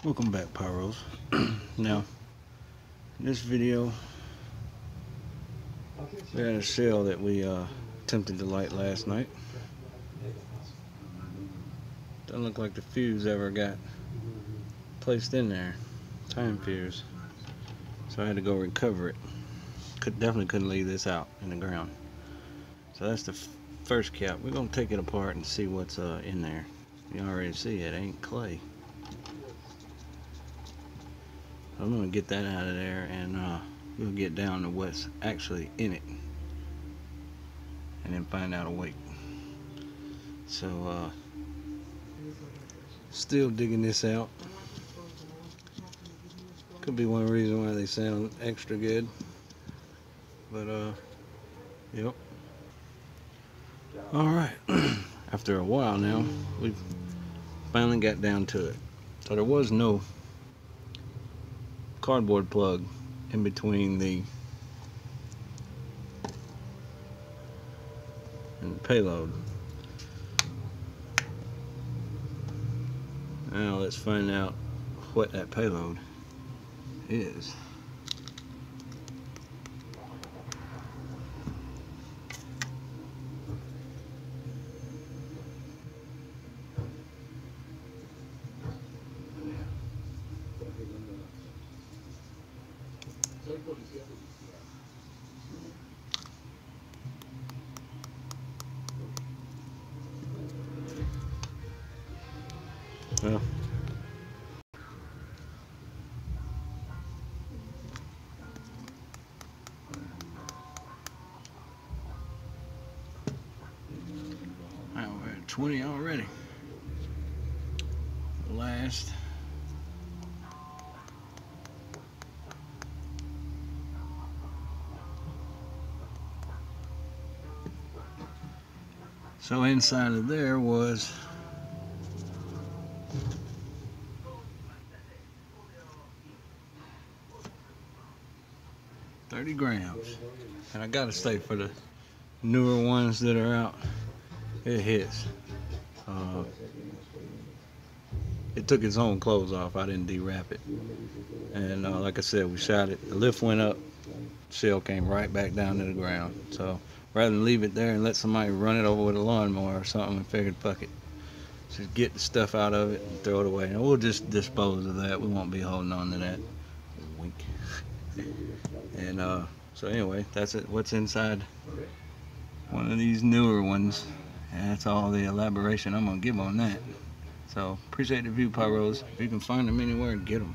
Welcome back, Pyros. Now, in this video, we had a shell that we attempted to light last night. Doesn't look like the fuse ever got placed in there. Time fuse. So I had to go recover it. Definitely couldn't leave this out in the ground. So that's the first cap. We're gonna take it apart and see what's in there. You already see it ain't clay. I'm gonna get that out of there, and we'll get down to what's actually in it, and then find out a weight. So still digging this out. Could be one reason why they sound extra good, but yep. All right. After a while now, we finally got down to it. So there was no cardboard plug in between the payload. Now let's find out what that payload is. Well, we're at 20 already. Last. So inside of there was 30 grams. And I gotta say, for the newer ones that are out, it hits. It took its own clothes off. I didn't de-wrap it. And like I said, we shot it. The lift went up, shell came right back down to the ground. So rather than leave it there and let somebody run it over with a lawnmower or something, I figured, fuck it. Just get the stuff out of it and throw it away. And we'll just dispose of that. We won't be holding on to that. Wink. And so anyway, that's it. What's inside one of these newer ones. And that's all the elaboration I'm gonna give on that. So appreciate the view, Pyros. If you can find them anywhere, get them.